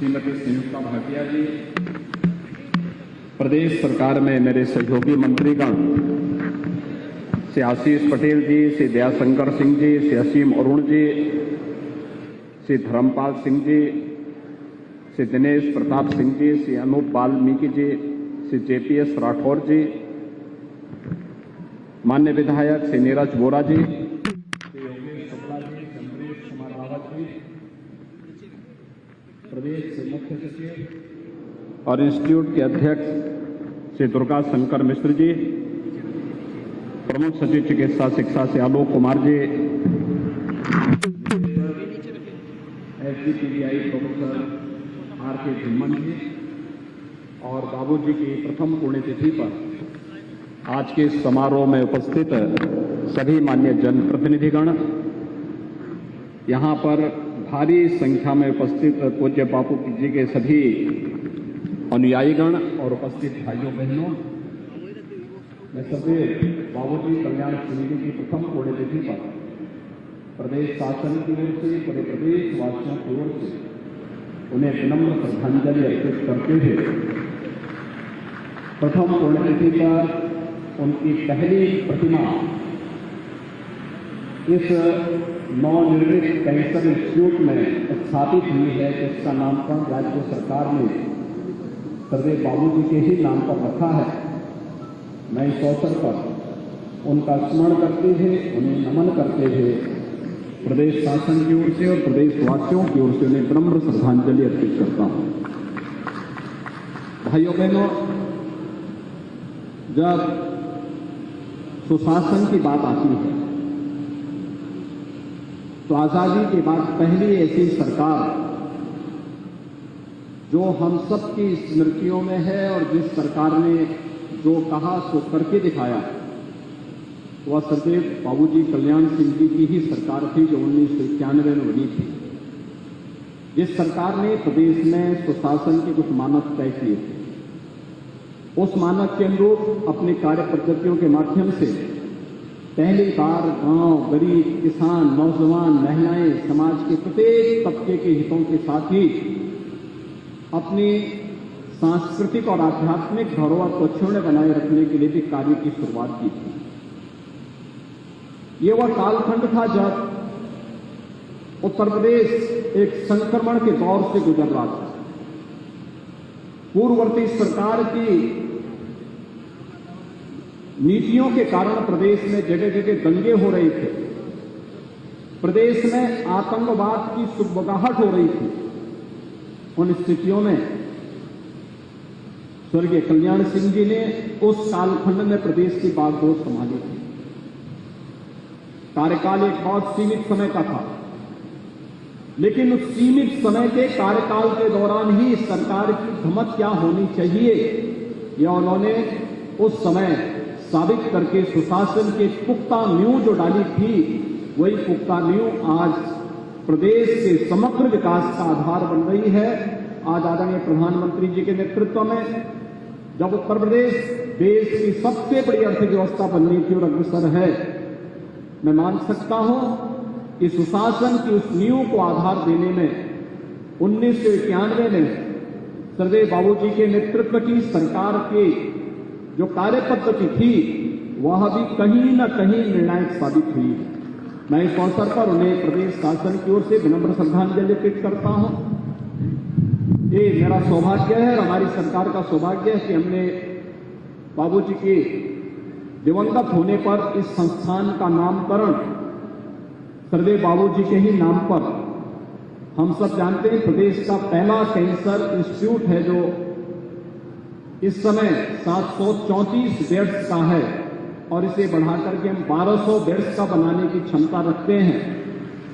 श्रीमती संयुक्ता भाटिया जी, प्रदेश सरकार में मेरे सहयोगी मंत्रीगण श्री आशीष पटेल जी, श्री दयाशंकर सिंह जी, श्री असीम अरुण जी, श्री धर्मपाल सिंह जी, श्री दिनेश प्रताप सिंह जी, श्री अनूप वाल्मीकि जी, श्री JPS राठौर जी, मान्य विधायक श्री नीरज वोरा जी, श्री योगेश शुक्ला जी, चंद्रेश कुमार रावत जी, प्रदेश के मुख्य सचिव और इंस्टीट्यूट के अध्यक्ष श्री दुर्गा शंकर मिश्र जी, प्रमुख सचिव चिकित्सा शिक्षा से Alok Kumar ji, SGPDI professor RK Dhiman जी और बाबूजी की प्रथम पुण्यतिथि पर आज के समारोह में उपस्थित सभी मान्य जनप्रतिनिधिगण, यहाँ पर भारी संख्या में उपस्थित पूज्य बापू जी के सभी अनुयायीगण और उपस्थित भाइयों बहनों, मैं सभी बाबूजी कल्याण समिति की प्रथम पुण्यतिथि पर प्रदेश शासन की ओर से, पूरे प्रदेश वासियों की ओर से उन्हें विनम्र श्रद्धांजलि अर्पित करते हुए प्रथम पुण्यतिथि पर उनकी पहली प्रतिमा इस नवनिर्मित कैंसर इंस्टीट्यूट में स्थापित हुई है, जिसका नामकरण राज्य सरकार ने सर्वदेव बाबूजी के ही नाम पर रखा है। मैं इस अवसर पर उनका स्मरण करते हुए, उन्हें नमन करते हुए प्रदेश शासन की ओर से और प्रदेशवासियों की ओर से उन्हें विनम्र श्रद्धांजलि अर्पित करता हूं। भाइयों बहनों, जब सुशासन की बात आती है तो आजादी के बाद पहली ऐसी सरकार जो हम सब की स्मृतियों में है और जिस सरकार ने जो कहा सो करके दिखाया, वह सर्वदेव बाबूजी कल्याण सिंह जी की ही सरकार थी जो 1991 में बनी थी। जिस सरकार ने प्रदेश में सुशासन के कुछ मानक तय किए थे, उस मानक के अनुरूप अपनी कार्य पद्धतियों के माध्यम से पहली बार गांव, गरीब, किसान, नौजवान, महिलाएं, समाज के प्रत्येक तबके के हितों के साथ ही अपनी सांस्कृतिक और आध्यात्मिक धरोहर को अक्षुण्ण बनाए रखने के लिए भी कार्य की शुरुआत की थी। ये वह कालखंड था जब उत्तर प्रदेश एक संक्रमण के दौर से गुजर रहा था। पूर्ववर्ती सरकार की नीतियों के कारण प्रदेश में जगह जगह दंगे हो रहे थे, प्रदेश में आतंकवाद की सुगबगाहट हो रही थी। उन स्थितियों में स्वर्गीय कल्याण सिंह जी ने उस कालखंड में प्रदेश की बागडोर संभाली थी। कार्यकाल एक बहुत सीमित समय का था, लेकिन उस सीमित समय के कार्यकाल के दौरान ही सरकार की धमक क्या होनी चाहिए, यह उन्होंने उस समय साबित करके सुशासन के पुख्ता नींव जो डाली थी, वही पुख्ता नींव आज प्रदेश के समग्र विकास का आधार बन रही है। आज आदरणीय प्रधानमंत्री जी के नेतृत्व में जब उत्तर प्रदेश देश की सबसे बड़ी अर्थव्यवस्था बनने की ओर अग्रसर है, मैं मान सकता हूं कि सुशासन की उस नींव को आधार देने में 1991 में सर्वदेव बाबूजी के नेतृत्व की सरकार की जो कार्य पद्धति थी, वह भी कहीं न कहीं निर्णायक साबित हुई है। मैं इस अवसर पर उन्हें प्रदेश शासन की ओर से विनम्र श्रद्धांजलि अर्पित करता हूं। ये मेरा सौभाग्य है और हमारी सरकार का सौभाग्य है कि हमने बाबूजी के दिवंगत होने पर इस संस्थान का नामकरण सर्वदेव बाबूजी के ही नाम पर, हम सब जानते हैं प्रदेश का पहला कैंसर इंस्टीट्यूट है जो इस समय 734 बेड्स का है और इसे बढ़ाकर के हम 1200 बेड्स का बनाने की क्षमता रखते हैं।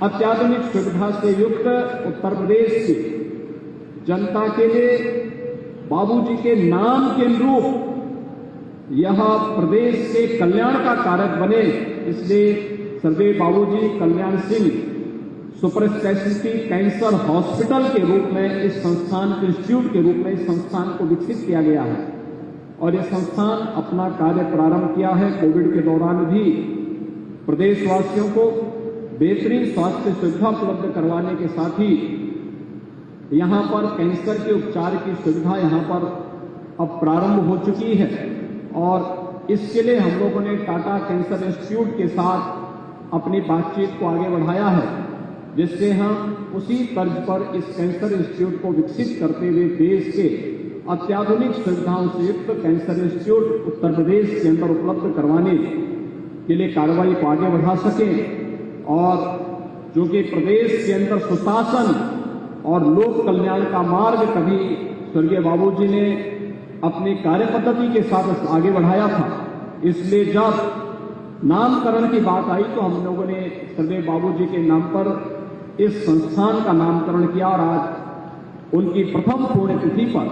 अत्याधुनिक सुविधा से युक्त उत्तर प्रदेश की जनता के लिए बाबूजी के नाम के अनुरूप यह प्रदेश के कल्याण का कारक बने, इसलिए सर्वदेव Babuji Kalyan Singh super speciality cancer hospital के रूप में इस संस्थान के इंस्टीट्यूट के रूप में इस संस्थान को विकसित किया गया है और यह संस्थान अपना कार्य प्रारंभ किया है। कोविड के दौरान भी प्रदेशवासियों को बेहतरीन स्वास्थ्य सुविधा उपलब्ध करवाने के साथ ही यहाँ पर कैंसर के उपचार की सुविधा यहाँ पर अब प्रारंभ हो चुकी है और इसके लिए हम लोगों ने टाटा कैंसर इंस्टीट्यूट के साथ अपनी बातचीत को आगे बढ़ाया है, जिससे हम उसी तर्ज पर इस कैंसर इंस्टीट्यूट को विकसित करते हुए देश के अत्याधुनिक सुविधाओं से युक्त कैंसर इंस्टीट्यूट उत्तर प्रदेश के अंदर उपलब्ध करवाने के लिए कार्रवाई को आगे बढ़ा सकें और जो कि प्रदेश के अंदर सुशासन और लोक कल्याण का मार्ग कभी स्वर्गीय बाबूजी ने अपनी कार्य पद्धति के साथ आगे बढ़ाया था। इसलिए जब नामकरण की बात आई तो हम लोगों ने स्वर्गीय बाबूजी के नाम पर इस संस्थान का नामकरण किया और आज उनकी प्रथम पुण्यतिथि पर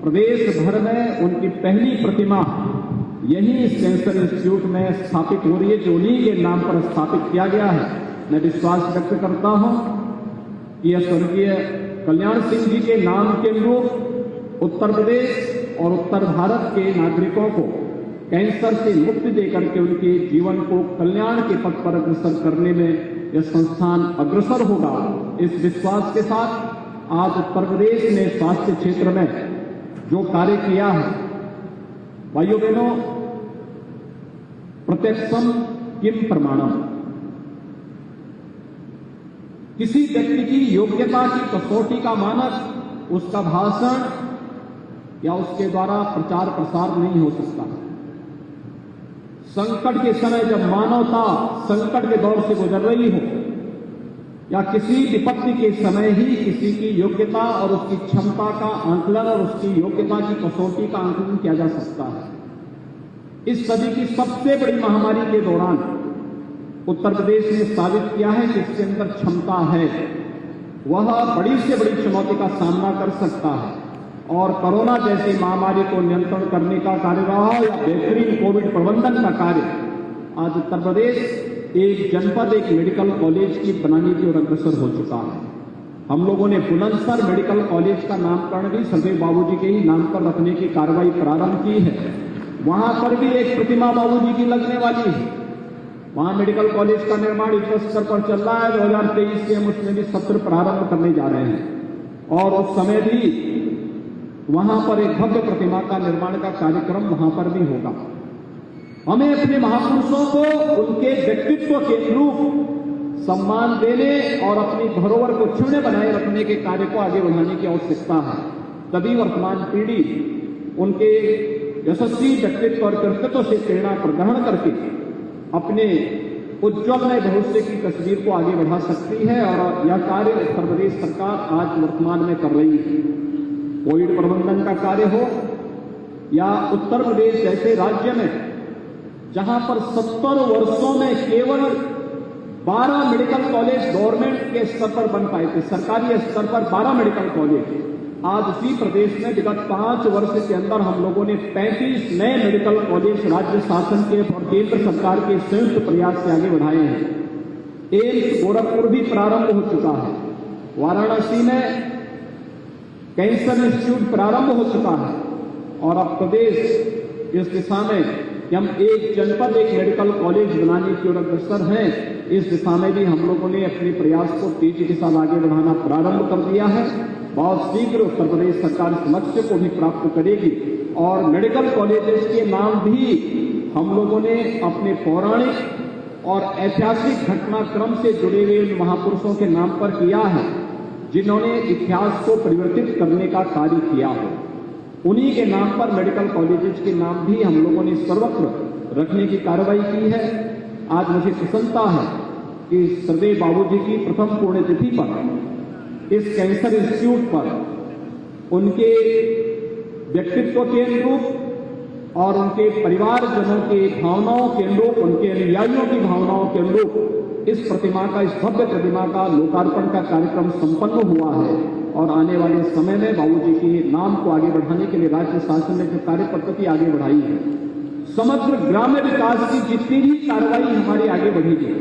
प्रदेश भर में उनकी पहली प्रतिमा यही इस कैंसर इंस्टीट्यूट में स्थापित हो रही है, जो उन्हीं के नाम पर स्थापित किया गया है। मैं विश्वास व्यक्त करता हूं कि यह स्वर्गीय कल्याण सिंह जी के नाम के अनुरूप उत्तर प्रदेश और उत्तर भारत के नागरिकों को कैंसर से मुक्ति देकर के उनके जीवन को कल्याण के पथ पर अग्रसर करने में यह संस्थान अग्रसर होगा। इस विश्वास के साथ आज उत्तर प्रदेश ने स्वास्थ्य क्षेत्र में जो कार्य किया है, भाइयों बहनों, प्रत्यक्षम किम प्रमाणम, किसी व्यक्ति की योग्यता की कसौटी का मानक उसका भाषण या उसके द्वारा प्रचार प्रसार नहीं हो सकता। संकट के समय जब मानवता संकट के दौर से गुजर रही हो या किसी विपत्ति के समय ही किसी की योग्यता और उसकी क्षमता का आंकलन और उसकी योग्यता की कसौटी का आंकलन किया जा सकता है। इस सदी की सबसे बड़ी महामारी के दौरान उत्तर प्रदेश ने साबित किया है कि इसके अंदर क्षमता है, वह बड़ी से बड़ी चुनौती का सामना कर सकता है और कोरोना जैसी महामारी को नियंत्रण करने का कार्य रहा या बेहतरीन कोविड प्रबंधन का कार्य, आज उत्तर प्रदेश एक जनपद एक मेडिकल कॉलेज की बनाने की ओर अग्रसर हो चुका है। हम लोगों ने बुलंदशहर मेडिकल कॉलेज का नामकरण भी स्वर्गीय बाबूजी के ही नाम पर रखने की कार्रवाई प्रारंभ की है। वहां पर भी एक प्रतिमा बाबूजी की लगने वाली है। वहां मेडिकल कॉलेज का निर्माण युद्ध स्तर पर चल रहा है। 2023 से हम उसमें भी सत्र प्रारंभ करने जा रहे हैं और उस समय भी वहां पर एक भव्य प्रतिमा का निर्माण का कार्यक्रम वहां पर भी होगा। हमें अपने महापुरुषों को उनके व्यक्तित्व के अनुरूप सम्मान देने और अपनी धरोहर को क्षुण्ण बनाए रखने के कार्य को आगे बढ़ाने की आवश्यकता है। तभी वर्तमान पीढ़ी उनके यशस्वी व्यक्तित्व और कर्तव्य से प्रेरणा ग्रहण करके अपने उज्ज्वलमय भविष्य की तस्वीर को आगे बढ़ा सकती है और यह कार्य उत्तर प्रदेश सरकार आज वर्तमान में कर रही है। कोविड प्रबंधन का कार्य हो या उत्तर प्रदेश जैसे राज्य में जहां पर 70 वर्षों में केवल 12 मेडिकल कॉलेज गवर्नमेंट के स्तर पर बन पाए थे, सरकारी स्तर पर 12 मेडिकल कॉलेज, आज उसी प्रदेश में विगत 5 वर्ष के अंदर हम लोगों ने 35 नए मेडिकल कॉलेज राज्य शासन के और केंद्र सरकार के संयुक्त प्रयास से आगे बढ़ाए हैं। एम्स गोरखपुर भी प्रारंभ हो चुका है। वाराणसी में कैंसर इंस्टीट्यूट प्रारंभ हो चुका है और अब प्रदेश इस दिशा में कि हम एक जनपद एक मेडिकल कॉलेज बनाने की ओर अग्रसर हैं। इस दिशा में भी हम लोगों ने अपने प्रयास को तेजी के साथ आगे बढ़ाना प्रारंभ कर दिया है। बहुत शीघ्र उत्तर प्रदेश सरकार इस लक्ष्य को भी प्राप्त करेगी और मेडिकल कॉलेजेस के नाम भी हम लोगों ने अपने पौराणिक और ऐतिहासिक घटनाक्रम से जुड़े हुए महापुरुषों के नाम पर किया है, जिन्होंने इतिहास को परिवर्तित करने का कार्य किया है। उन्हीं के नाम पर मेडिकल कॉलेजेस के नाम भी हम लोगों ने सर्वत्र रखने की कार्रवाई की है। आज मुझे प्रसन्नता है कि स्वर्गीय बाबूजी की प्रथम पुण्यतिथि पर इस कैंसर इंस्टीट्यूट पर उनके व्यक्तित्व के अनुरूप और उनके परिवारजनों के भावनाओं के अनुरूप, उनके अनुयायियों की भावनाओं के अनुरूप इस प्रतिमा का, इस भव्य प्रतिमा का लोकार्पण का कार्यक्रम संपन्न हुआ है और आने वाले समय में बाबूजी के नाम को आगे बढ़ाने के लिए राज्य शासन ने जो कार्य पद्धति आगे बढ़ाई है, समग्र ग्राम्य विकास की जितनी भी कार्रवाई हमारी आगे बढ़ेगी,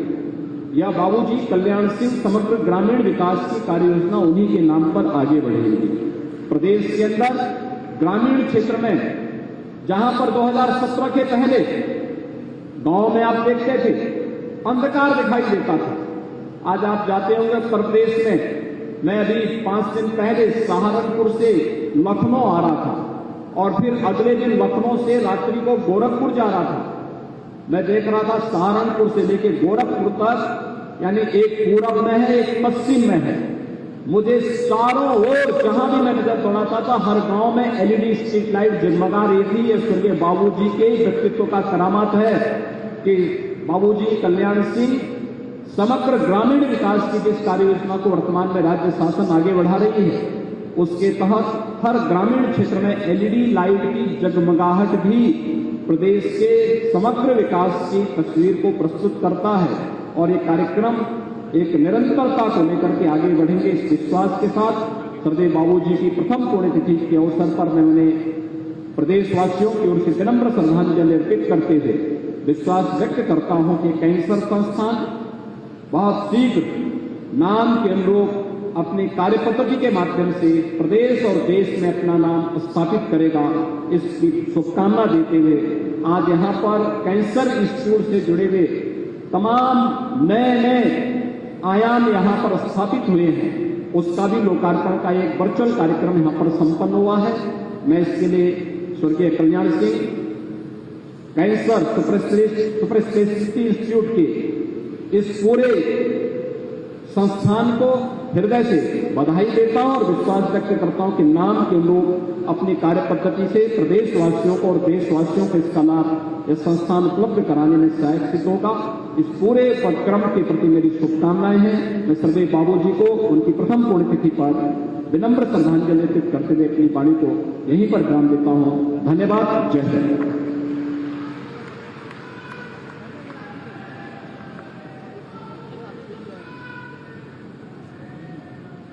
यह बाबूजी कल्याण सिंह समग्र ग्रामीण विकास की कार्य योजना उन्हीं के नाम पर आगे बढ़ेगी। प्रदेश के अंदर ग्रामीण क्षेत्र में जहां पर 2017 के पहले गांव में आप देखते थे अंधकार दिखाई देता था, आज आप जाते होंगे उत्तर प्रदेश में मैं अभी 5 दिन पहले सहारनपुर से लखनऊ आ रहा था और फिर अगले दिन लखनऊ से रात्रि को गोरखपुर जा रहा था। मैं देख रहा था सहारनपुर से लेकर गोरखपुर तक, यानी एक पूरब में है, एक पश्चिम में है। मुझे चारों ओर जहां भी मैं नजर दौड़ाता था, हर गांव में एलईडी स्ट्रीट लाइट जगमगा रही थी। ये स्वर्गीय बाबूजी के व्यक्तित्व का करामात है कि बाबूजी कल्याण सिंह समग्र ग्रामीण विकास की जिस कार्य योजना को वर्तमान में राज्य शासन आगे बढ़ा रही है, उसके तहत हर ग्रामीण क्षेत्र में एलईडी लाइट की जगमगाहट भी प्रदेश के समग्र विकास की तस्वीर को प्रस्तुत करता है। और ये कार्यक्रम एक निरंतरता को लेकर के आगे बढ़ेंगे, इस विश्वास के साथ श्रद्धेय बाबूजी की प्रथम पुण्यतिथि के अवसर पर मैं उन्हें प्रदेशवासियों की ओर से विनम्र श्रद्धांजलि अर्पित करते हुए विश्वास व्यक्त करता हूं कि कैंसर संस्थान बहुत शीघ्र नाम के अनुरूप अपनी कार्य पद्धति के माध्यम से प्रदेश और देश में अपना नाम स्थापित करेगा। इसकी शुभकामना देते हुए आज यहाँ पर कैंसर इंस्टीट्यूट से जुड़े हुए तमाम नए आयाम यहाँ पर स्थापित हुए हैं, उसका भी लोकार्पण का एक वर्चुअल कार्यक्रम यहाँ पर संपन्न हुआ है। मैं इसके लिए स्वर्गीय Kalyan Singh cancer super speciality institute के इस पूरे संस्थान को हृदय से बधाई देता हूं और विश्वास व्यक्त करता हूं कि नाम के लोग अपनी कार्य पद्धति से प्रदेशवासियों को और देशवासियों को इसका लाभ यह संस्थान उपलब्ध कराने में सहायक सिद्ध होगा। इस पूरे उपक्रम के प्रति मेरी शुभकामनाएं हैं। मैं श्रद्धेय बाबूजी को उनकी प्रथम पुण्यतिथि पर विनम्र श्रद्धांजलि अर्पित करते हुए अपनी वाणी को यहीं पर विराम देता हूं। धन्यवाद। जय हिंद।